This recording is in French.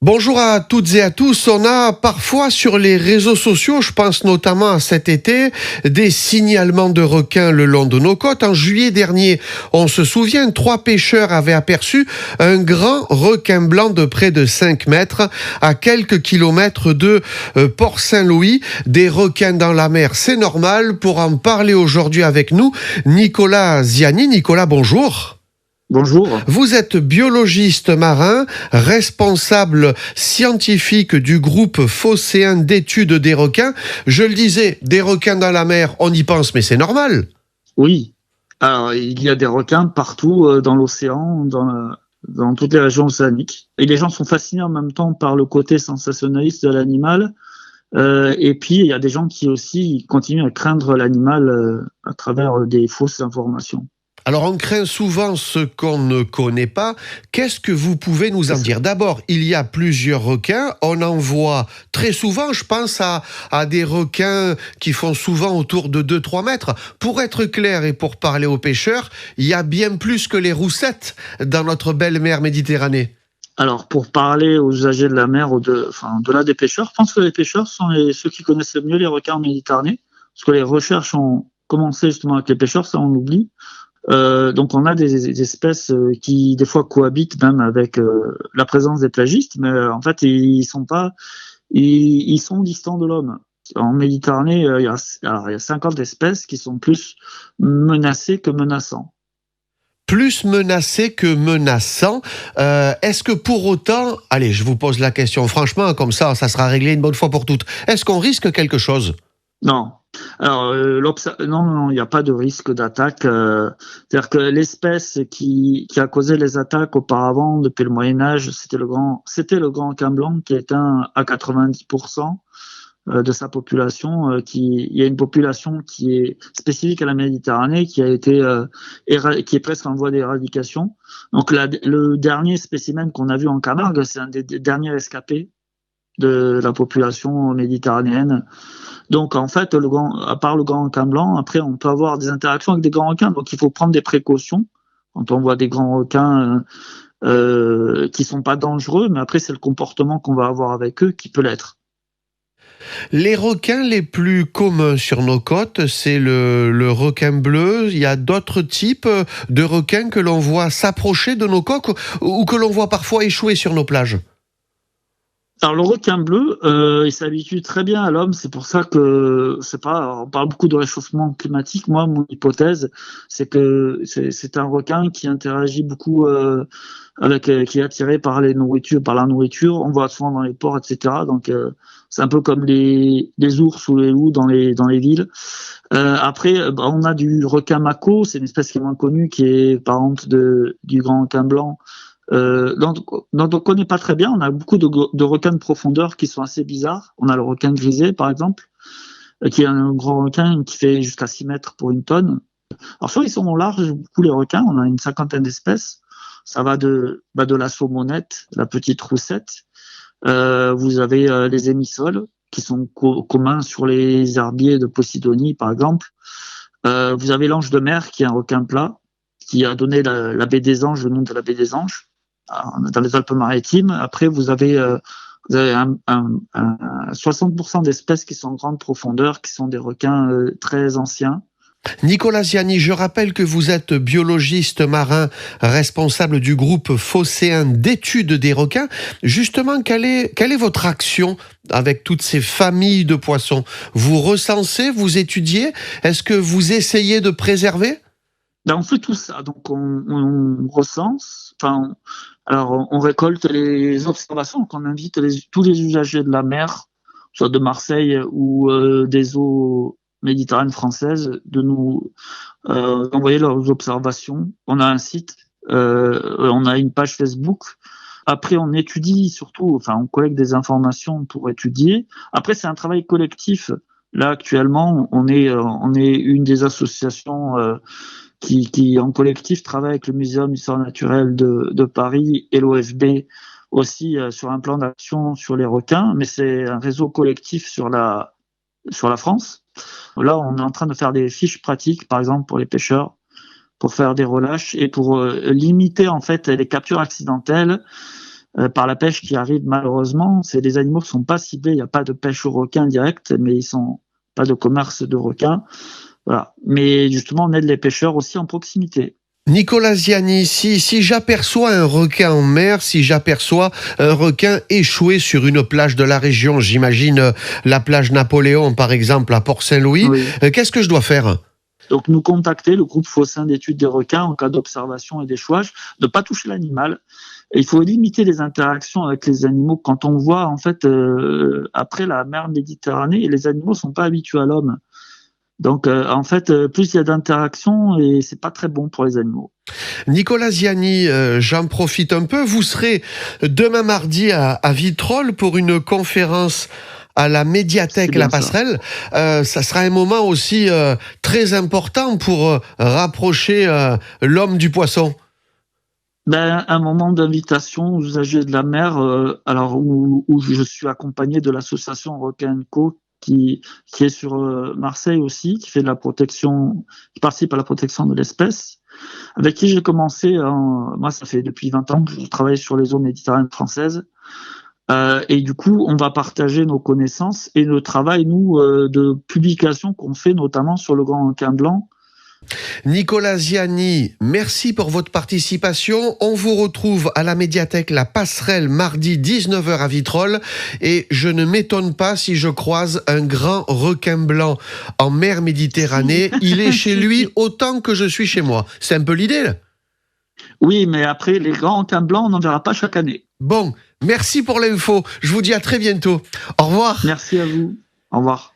Bonjour à toutes et à tous. On a parfois sur les réseaux sociaux, je pense notamment à cet été, des signalements de requins le long de nos côtes. En juillet dernier, on se souvient, 3 pêcheurs avaient aperçu un grand requin blanc de près de 5 mètres à quelques kilomètres de Port-Saint-Louis. Des requins dans la mer, c'est normal. Pour en parler aujourd'hui avec nous, Nicolas Ziani. Nicolas, bonjour. Bonjour. Vous êtes biologiste marin, responsable scientifique du groupe phocéen d'études des requins. Je le disais, des requins dans la mer, on y pense, mais c'est normal. Oui. Alors, il y a des requins partout dans l'océan, dans toutes les régions océaniques. Et les gens sont fascinés en même temps par le côté sensationnaliste de l'animal. Et puis, il y a des gens qui aussi continuent à craindre l'animal à travers des fausses informations. Alors, on craint souvent ce qu'on ne connaît pas. Qu'est-ce que vous pouvez nous en dire ? D'abord, il y a plusieurs requins. On en voit très souvent. Je pense à des requins qui font souvent autour de 2-3 mètres. Pour être clair et pour parler aux pêcheurs, il y a bien plus que les roussettes dans notre belle mer Méditerranée. Alors, pour parler aux usagers de la mer, au-delà des pêcheurs, je pense que les pêcheurs sont ceux qui connaissent le mieux les requins en Méditerranée. Parce que les recherches ont commencé justement avec les pêcheurs, ça on l'oublie. Donc on a des espèces qui des fois cohabitent même avec la présence des plagistes, mais en fait ils sont distants de l'homme. En Méditerranée, il y a 50 espèces qui sont plus menacées que menaçants. Plus menacés que menaçants. Est-ce que pour autant, allez, je vous pose la question franchement, comme ça sera réglé une bonne fois pour toutes. Est-ce qu'on risque quelque chose ? Non. Alors, non, il n'y a pas de risque d'attaque. C'est-à-dire que l'espèce qui a causé les attaques auparavant, depuis le Moyen-Âge, c'était le grand requin blanc qui éteint à 90% de sa population. Il y a une population qui est spécifique à la Méditerranée, qui est presque en voie d'éradication. Donc, le dernier spécimen qu'on a vu en Camargue, c'est un des derniers escapés de la population méditerranéenne. Donc, en fait, à part le grand requin blanc, après, on peut avoir des interactions avec des grands requins. Donc, il faut prendre des précautions quand on voit des grands requins qui sont pas dangereux. Mais après, c'est le comportement qu'on va avoir avec eux qui peut l'être. Les requins les plus communs sur nos côtes, c'est le requin bleu. Il y a d'autres types de requins que l'on voit s'approcher de nos côtes ou que l'on voit parfois échouer sur nos plages. Alors le requin bleu, il s'habitue très bien à l'homme. C'est pour ça que on parle beaucoup de réchauffement climatique. Moi, mon hypothèse, c'est que c'est un requin qui interagit beaucoup qui est attiré par la nourriture. On voit souvent dans les ports, etc. Donc c'est un peu comme les ours ou les loups dans les villes. Après, on a du requin mako. C'est une espèce qui est moins connue, qui est parente du grand requin blanc. Dont on ne connaît pas très bien. On a beaucoup de requins de profondeur qui sont assez bizarres. On a le requin grisé, par exemple, qui est un grand requin qui fait jusqu'à 6 mètres pour 1 tonne. Alors, soit ils sont larges, beaucoup les requins. On a une 50aine d'espèces. Ça va de la saumonette, la petite roussette. Vous avez les émissoles, qui sont communs sur les herbiers de Posidonie, par exemple. Vous avez l'ange de mer, qui est un requin plat, qui a donné la baie des Anges, le nom de la baie des Anges, dans les Alpes-Maritimes. Après, vous avez 60% d'espèces qui sont en grande profondeur, qui sont des requins très anciens. Nicolas Ziani, je rappelle que vous êtes biologiste marin, responsable du groupe phocéen d'études des requins. Justement, quelle est votre action avec toutes ces familles de poissons ? Vous recensez, vous étudiez ? Est-ce que vous essayez de préserver ? On fait tout ça. Donc, on recense. Alors, on récolte les observations. Donc, on invite tous les usagers de la mer, soit de Marseille ou des eaux méditerranéennes françaises, de nous envoyer leurs observations. On a un site, on a une page Facebook. Après, on étudie surtout, on collecte des informations pour étudier. Après, c'est un travail collectif. Là, actuellement, on est une des associations qui en collectif travaille avec le Muséum d'histoire naturelle de Paris et l'OFB aussi sur un plan d'action sur les requins, mais c'est un réseau collectif sur la France. Là, on est en train de faire des fiches pratiques, par exemple pour les pêcheurs, pour faire des relâches et pour limiter en fait les captures accidentelles par la pêche qui arrive malheureusement. C'est des animaux qui sont pas ciblés, il n'y a pas de pêche au requin directe, mais ils sont pas de commerce de requins. Voilà. Mais justement, on aide les pêcheurs aussi en proximité. Nicolas Ziani, si j'aperçois un requin en mer, si j'aperçois un requin échoué sur une plage de la région, j'imagine la plage Napoléon par exemple à Port-Saint-Louis, Oui. qu'est-ce que je dois faire? Donc, nous contacter, le groupe Fossin d'études des requins, en cas d'observation et d'échouage, ne pas toucher l'animal. Et il faut limiter les interactions avec les animaux. Quand on voit, en fait, après la mer Méditerranée, les animaux sont pas habitués à l'homme. Donc, en fait, plus il y a d'interactions, et c'est pas très bon pour les animaux. Nicolas Ziani, j'en profite un peu, vous serez demain mardi à Vitrolles pour une conférence à la médiathèque C'est La bien ça. Passerelle. Ça sera un moment aussi très important pour rapprocher l'homme du poisson. Ben, un moment d'invitation aux usagers de la mer, alors où je suis accompagné de l'association Requin Co qui est sur Marseille aussi, qui fait de la protection, qui participe à la protection de l'espèce, avec qui j'ai commencé, moi ça fait depuis 20 ans que je travaille sur les eaux méditerranéennes françaises, et du coup on va partager nos connaissances et le travail, nous, de publication qu'on fait notamment sur le grand requin blanc. Nicolas Ziani, merci pour votre participation. On vous retrouve à la médiathèque La Passerelle mardi 19h à Vitrolles et je ne m'étonne pas si je croise un grand requin blanc en mer Méditerranée. Il est chez lui autant que je suis chez moi. C'est un peu l'idée là. Oui, mais après les grands requins blancs, on n'en verra pas chaque année. Bon, merci pour l'info. Je vous dis à très bientôt. Au revoir. Merci à vous. Au revoir.